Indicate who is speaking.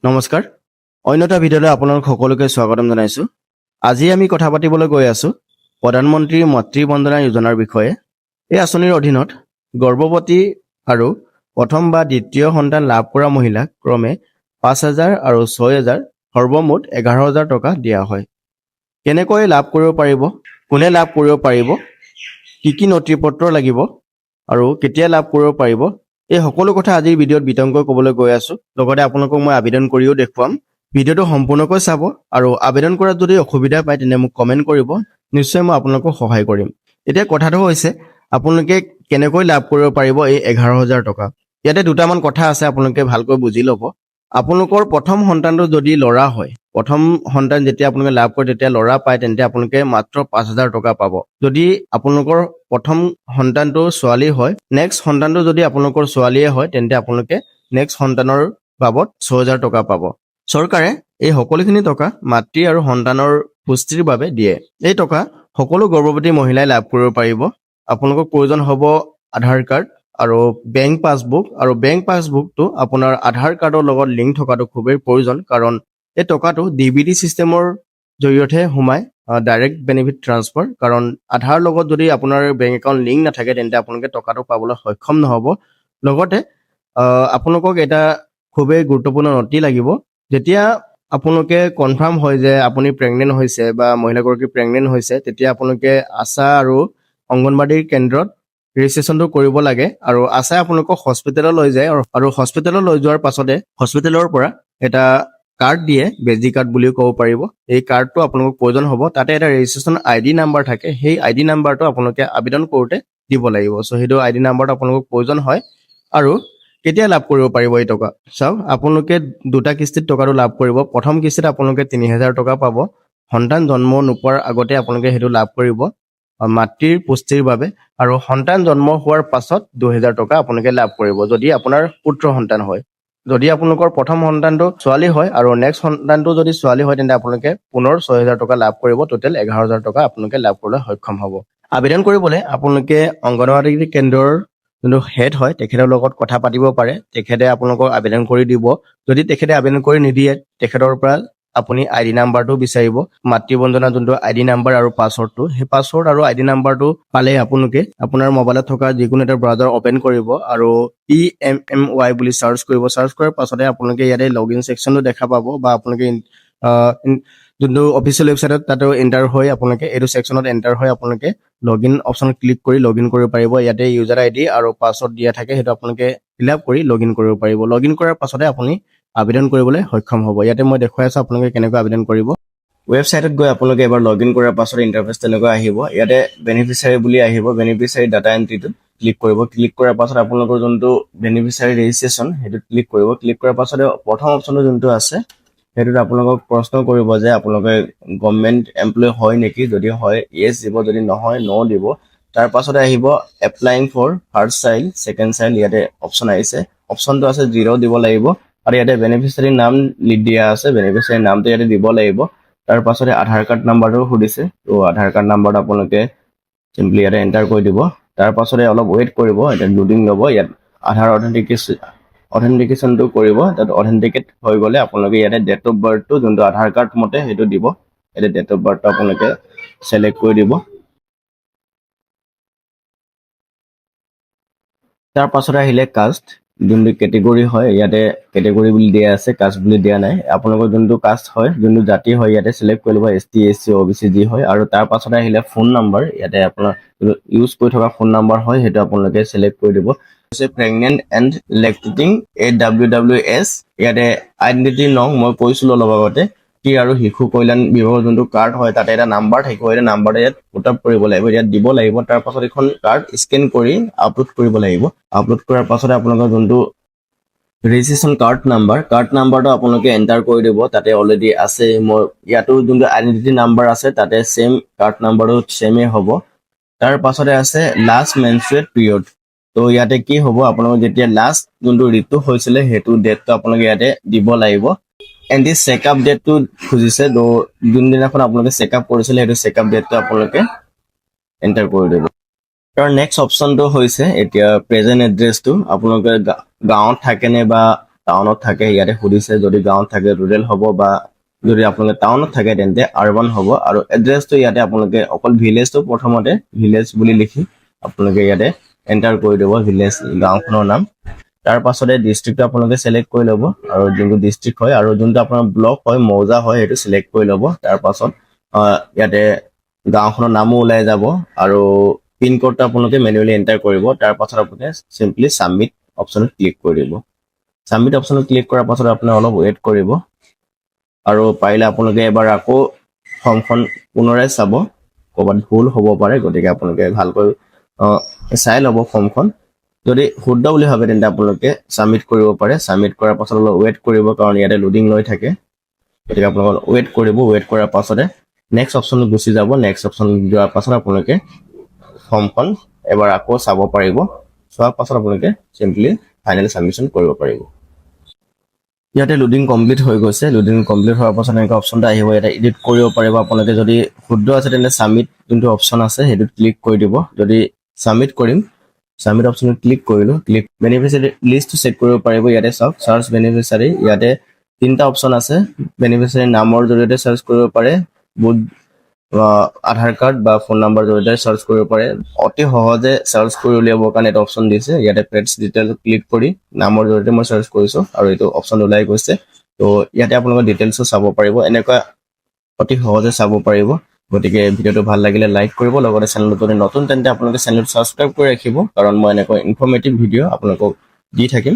Speaker 1: নমস্কাৰ অন্য এটা ভিডিঅ'লৈ আপোনালোক সকলোকে স্বাগতম জনাইছোঁ। আজি আমি কথা পাতিবলৈ গৈ আছোঁ প্ৰধানমন্ত্ৰী মাতৃ বন্দনা যোজনাৰ বিষয়ে। এই আঁচনিৰ অধীনত গৰ্ভৱতী আৰু প্ৰথম বা দ্বিতীয় সন্তান লাভ কৰা মহিলাক ক্ৰমে 5,000 আৰু 6,000 সৰ্বমুঠ 11,000 টকা দিয়া হয়। কেনেকৈ লাভ কৰিব পাৰিব, কোনে লাভ কৰিব পাৰিব, কি নথিপত্ৰ লাগিব আৰু কেতিয়া লাভ কৰিব পাৰিব, এই সকলো কথা আজিৰ ভিডিঅ'ত বিতংকৈ ক'বলৈ গৈ আছোঁ। লগতে আপোনালোকক মই আবেদন কৰিও দেখুৱাম। ভিডিঅ'টো সম্পূৰ্ণকৈ চাব আৰু আবেদন কৰাত যদি অসুবিধা পায় তেন্তে মোক কমেণ্ট কৰিব, নিশ্চয় মই আপোনালোকক সহায় কৰিম। এতিয়া কথাটো হৈছে আপোনালোকে কেনেকৈ লাভ কৰিব পাৰিব এই 11,000 টকা। ইয়াতে দুটামান কথা আছে, আপোনালোকে ভালকৈ বুজি ল'ব। আপোনালোকৰ প্ৰথম সন্তানটো যদি ল'ৰা হয়, প্ৰথম সন্তান যেতিয়া আপোনালোকে লাভ কৰে তেতিয়া ল'ৰা পায়, তেন্তে আপোনালোকে মাত্ৰ 5,000 টকা পাব। যদি আপোনালোকৰ প্ৰথম সন্তানটো ছোৱালী হয়, নেক্সট সন্তানটো যদি আপোনালোকৰ ছোৱালীয়ে হয় তেন্তে আপোনালোকে নেক্সট সন্তানৰ বাবদ 6,000 টকা পাব। চৰকাৰে এই সকলোখিনি টকা মাতৃ আৰু সন্তানৰ পুষ্টিৰ বাবে দিয়ে। এই টকা সকলো গৰ্ভৱতী মহিলাই লাভ কৰিব পাৰিব। আপোনালোকক প্ৰয়োজন হ'ব আধাৰ কাৰ্ড আৰু বেংক পাছবুক, আৰু বেংক পাছবুকটো আপোনাৰ আধাৰ কাৰ্ডৰ লগত লিংক থকাটো খুবেই প্ৰয়োজন, কাৰণ এই টকাটো DBT চিষ্টেমৰ জৰিয়তেহে সোমায়, ডাইৰেক্ট বেনিফিট ট্ৰান্সফাৰ। কাৰণ আধাৰ লগত যদি আপোনাৰ বেংক একাউণ্ট লিংক নাথাকে তেন্তে আপোনালোকে টকাটো পাবলৈ সক্ষম নহ'ব। লগতে আপোনালোকক এটা খুবেই গুৰুত্বপূৰ্ণ নথি লাগিব। যেতিয়া আপোনালোকে কনফাৰ্ম হয় যে আপুনি প্ৰেগনেণ্ট হৈছে বা মহিলাগৰাকী প্ৰেগনেণ্ট হৈছে, তেতিয়া আপোনালোকে আশা আৰু অংগনবাড়ী কেন্দ্ৰত ৰেজিষ্ট্ৰেশ্যনটো কৰিব লাগে, আৰু আশাই আপোনালোকক হস্পিটেলত লৈ যায়, আৰু হস্পিটেলত লৈ যোৱাৰ পাছতে হস্পিটেলৰ পৰা এটা কাৰ্ড দিয়ে, বেজি কাৰ্ড বুলিও ক'ব পাৰিব। এই কাৰ্ডটো আপোনালোকক প্ৰয়োজন হ'ব। তাতে এটা ৰেজিষ্ট্ৰেশ্যন ID নাম্বাৰ থাকে, সেই ID নাম্বাৰটো আপোনালোকে আবেদন কৰোঁতে দিব লাগিব। চ' সেইটো ID নাম্বাৰটো আপোনালোকক প্ৰয়োজন হয়। আৰু কেতিয়া লাভ কৰিব পাৰিব এই টকা? চাওক, আপোনালোকে দুটা কিস্তিত টকাটো লাভ কৰিব। প্ৰথম কিস্তিত আপোনালোকে 3,000 টকা পাব। সন্তান জন্ম নোপোৱাৰ আগতে আপোনালোকে সেইটো লাভ কৰিব মাতৃৰ পুষ্টিৰ বাবে, আৰু সন্তান জন্ম হোৱাৰ পাছত 2,000 টকা আপোনালোকে লাভ কৰিব যদি আপোনাৰ পুত্ৰ সন্তান হয়। যদি আপোনালোকৰ প্ৰথম সন্তানটো ছোৱালী হয় আৰু নেক্সট সন্তানটো যদি ছোৱালী হয় তেন্তে আপোনালোকে পুনৰ 6,000 টকা লাভ কৰিব। টোটেল 11,000 টকা আপোনালোকে লাভ কৰিবলৈ সক্ষম হ'ব। আবেদন কৰিবলৈ আপোনালোকে অংগনবাড়ী কেন্দ্ৰৰ যোনটো হেড হয় তেখেতৰ লগত কথা পাতিব পাৰে। তেখেতে আপোনালোকক আবেদন কৰি দিব। যদি তেখেতে আবেদন কৰি নিদিয়ে, তেখেতৰ পৰা আপুনি ID নাম্বাৰটো বিচাৰিব, মাতৃ বন্দনা যোনটো ID নাম্বাৰ আৰু পাছৱৰ্ডটো, সেই পাছৱৰ্ড আৰু ID নাম্বাৰটো পালে আপোনালোকে আপোনাৰ মোবাইলত থকা যিকোনো এটা ব্ৰাউজাৰ অপেন কৰিব আৰু PMMY বুলি চাৰ্চ কৰিব। চাৰ্চ কৰাৰ পাছতে আপোনালোকে ইয়াতে লগইন ছেকশ্যনটো দেখা পাব, বা আপোনালোকে যোনটো অফিচিয়েল ৱেবছাইটত তাতে এণ্টাৰ হৈ আপোনালোকে এইটো ছেকশ্যনত এণ্টাৰ হৈ আপোনালোকে লগইন অপশ্যনত ক্লিক কৰি লগইন কৰিব পাৰিব। ইয়াতে ইউজাৰ ID আৰু পাছৱৰ্ড দিয়া থাকে, সেইটো আপোনালোকে ফিল আপ কৰি লগইন কৰিব পাৰিব। লগইন কৰাৰ পাছতে আপুনি আবেদন কৰিবলৈ সক্ষম হ'ব। ইয়াতে মই দেখুৱাই আছোঁ আপোনালোকে কেনেকৈ আবেদন কৰিব। ৱেবছাইটত গৈ আপোনালোকে এবাৰ লগইন কৰাৰ পাছত ইণ্টাৰফেচ তেনেকৈ আহিব। ইয়াতে বেনিফিচিয়াৰী বুলি আহিব, বেনিফিচিয়াৰী ডাটা এণ্ট্ৰিটোত ক্লিক কৰিব। ক্লিক কৰাৰ পাছত আপোনালোকৰ যোনটো বেনিফিচিয়াৰী ৰেজিষ্ট্ৰেশ্যন সেইটোত ক্লিক কৰিব। ক্লিক কৰাৰ পাছতে প্ৰথম অপশ্যনটো যোনটো আছে সেইটোত আপোনালোকক প্ৰশ্ন কৰিব যে আপোনালোকে গভৰ্ণমেণ্ট এমপ্লয় হয় নেকি। যদি হয় য়েছ দিব, যদি নহয় ন' দিব। তাৰ পাছতে আহিব applying for first child, second child, ইয়াতে অপশ্যন আহিছে। অপশ্যনটো আছে 0 দিব লাগিব, আৰু ইয়াতে বেনিফিচিয়াৰী নাম দিয়া আছে, বেনিফিচিয়াৰী নামটো ইয়াতে দিব লাগিব। তাৰ পাছতে আধাৰ কাৰ্ড নাম্বাৰটো সুধিছে, তো আধাৰ কাৰ্ড নাম্বাৰটো আপোনালোকে চিম্পলি ইয়াতে এণ্টাৰ কৰি দিব। তাৰ পাছতে অলপ ৱেইট কৰিব, এতিয়া লোডিং ল'ব। ইয়াত আধাৰ অথেণ্টিকেশ্যনটো কৰিব। তাত অথেণ্টিকেট হৈ গ'লে আপোনালোকে ইয়াতে ডেট অফ বাৰ্থটো যোনটো আধাৰ কাৰ্ড মতে সেইটো দিব। ইয়াতে ডেট অফ বাৰ্থটো আপোনালোকে ছিলেক্ট কৰি দিব। তাৰ পাছতে আহিলে কাষ্ট, যোনটো কেটেগৰী হয়, ইয়াতে কেটেগৰী বুলি দিয়া আছে, কাষ্ট বুলি দিয়া নাই। আপোনালোকৰ যোনটো কাষ্ট হয়, যোনটো জাতি হয় ইয়াতে ছিলেক্ট কৰি ল'ব, ST SC OBC যি হয়। আৰু তাৰ পাছতে আহিলে ফোন নাম্বাৰ, ইয়াতে আপোনাৰ ইউজ কৰি থকা ফোন নাম্বাৰ হয় সেইটো আপোনালোকে ছিলেক্ট কৰি দিব। প্ৰেগনেণ্ট এণ্ড লেক্টেটিং AWWS, ইয়াতে আইডেণ্টিটি নং মই কৈছিলোঁ অলপ আগতে, আৰু শিশু কল্যাণ বিভাগৰ যোনটো কাৰ্ড হয় তাতে এটা নাম্বাৰ থাকিব। এটা নাম্বাৰটো ইয়াত পুট আপ কৰিব লাগিব, ইয়াত দিব লাগিব। তাৰ পাছত এখন কাৰ্ড স্কেন কৰি আপলোড কৰিব লাগিব। আপলোড কৰাৰ পাছতে আপোনালোকৰ যোনটো ৰেজিষ্ট্ৰেশ্যন কাৰ্ড নাম্বাৰটো আপোনালোকে এণ্টাৰ কৰি দিব। তাতে অলৰেডি আছে, মই ইয়াতো যোনটো আইডেণ্টিটি নাম্বাৰ আছে তাতে ছেম কাৰ্ড নাম্বাৰটো ছেমেই হ'ব। তাৰ পাছতে আছে লাষ্ট মেনষ্ট্ৰুৱেট পিৰিয়ড। তো ইয়াতে কি হ'ব, আপোনালোকৰ যেতিয়া লাষ্ট যোনটো ঋতু হৈছিলে সেইটো ডেটটো আপোনালোকে ইয়াতে দিব লাগিব। এণ্ড দি চেকআপ ডেটটো খুজিছে, তো যোনদিনাখন আপোনালোকে চেকআপ কৰিছিলে সেইটো চেকআপ ডেটটো আপোনালোকে এণ্টাৰ কৰি দিব। তাৰ নেক্সট অপশ্যনটো হৈছে এতিয়া প্ৰেজেণ্ট এড্ৰেছটো, আপোনালোকে গাঁৱত থাকেনে বা টাউনত থাকে ইয়াতে সুধিছে যদি গাঁৱত থাকে ৰুৰেল হ'ব বা যদি আপোনালোকে টাউনত থাকে তেন্তে আৰবান হ'ব আৰু এড্ৰেছটো ইয়াতে আপোনালোকে অকল ভিলেজটো প্ৰথমতে ভিলেজ বুলি লিখি আপোনালোকে ইয়াতে এণ্টাৰ কৰি দিব ভিলেজ গাঁওখনৰ নাম তাৰ পাছতে ডিষ্ট্ৰিক্টটো আপোনালোকে সিলেক্ট কৰি ল'ব আৰু যোনটো ডিষ্ট্ৰিক্ট হয় আৰু যোনটো আপোনাৰ ব্লক হয় মৌজা হয় সেইটো সিলেক্ট কৰি ল'ব তাৰ পাছত ইয়াতে গাঁওখনৰ নামো ওলাই যাব আৰু পিন কোডটো আপোনালোকে মেনুৱেলি এণ্টাৰ কৰিব তাৰ পাছত আপোনালোকে চিম্পলি সাবমিট অপশ্যনত ক্লিক কৰি দিব সাবমিট অপশ্যনত ক্লিক কৰাৰ পাছত আপোনাৰ অলপ ৱেইট কৰিব আৰু পাৰিলে আপোনালোকে এবাৰ আকৌ ফৰ্মখন পুনৰাই চাব ক'ৰবাত ভুল হ'ব পাৰে গতিকে আপোনালোকে ভালকৈ চাই ল'ব ফৰ্মখন যদি শুদ্ধ বুলি ভাবে তেন্তে আপোনালোকে সাবমিট কৰিব পাৰে সাবমিট কৰাৰ পাছত অলপ ৱেইট কৰিব কাৰণ ইয়াতে লোডিং লৈ থাকে গতিকে আপোনালোকে ৱেইট কৰিব ৱেইট কৰাৰ পাছতে নেক্সট অপশ্যনত গুচি যাব নেক্সট অপশ্যন যোৱাৰ পাছত আপোনালোকে ফৰ্মখন এবাৰ আকৌ চাব পাৰিব চোৱাৰ পাছত আপোনালোকে চিম্পলি ফাইনেল সাবমিশন কৰিব পাৰিব ইয়াতে লোডিং কমপ্লিট হৈ গৈছে লোডিং কমপ্লিট হোৱাৰ পাছত এনেকুৱা অপশ্যনটা আহিব ইয়াতে এডিট কৰিব পাৰিব আপোনালোকে যদি শুদ্ধ আছে তেন্তে সাবমিট যোনটো অপশ্যন আছে সেইটোত ক্লিক কৰি দিব যদি সাবমিট কৰিম সাবমিট অপশ্যনত ক্লিক কৰিলোঁ ক্লিক বেনিফিচিয়াৰী লিষ্টটো চেক কৰিব পাৰিব ইয়াতে চাওক চাৰ্চ বেনিফিচিয়াৰী ইয়াতে তিনিটা অপশ্যন আছে বেনিফিচিয়াৰী নামৰ জৰিয়তে চাৰ্চ কৰিব পাৰে বুথ আধাৰ কাৰ্ড বা ফোন নম্বৰ জৰিয়তে চাৰ্চ কৰিব পাৰে অতি সহজে চাৰ্চ কৰি উলিয়াবৰ কাৰণে এটা অপশ্যন দিছে ইয়াতে পেটছ ডিটেইলছ ক্লিক কৰি নামৰ জৰিয়তে মই চাৰ্চ কৰিছোঁ আৰু এইটো অপশ্যন ওলাই গৈছে তো ইয়াতে আপোনালোকৰ ডিটেইলছো চাব পাৰিব এনেকুৱা অতি সহজে চাব পাৰিব গতিকে ভিডিঅ'টো ভাল লাগিলে লাইক কৰিব লগতে চেনেলটো যদি নতুন তেন্তে আপোনালোকে চেনেলটো ছাবস্ক্ৰাইব কৰি ৰাখিব কাৰণ মই এনেকুৱা ইনফৰ্মেটিভ ভিডিঅ' আপোনালোকক দি থাকিম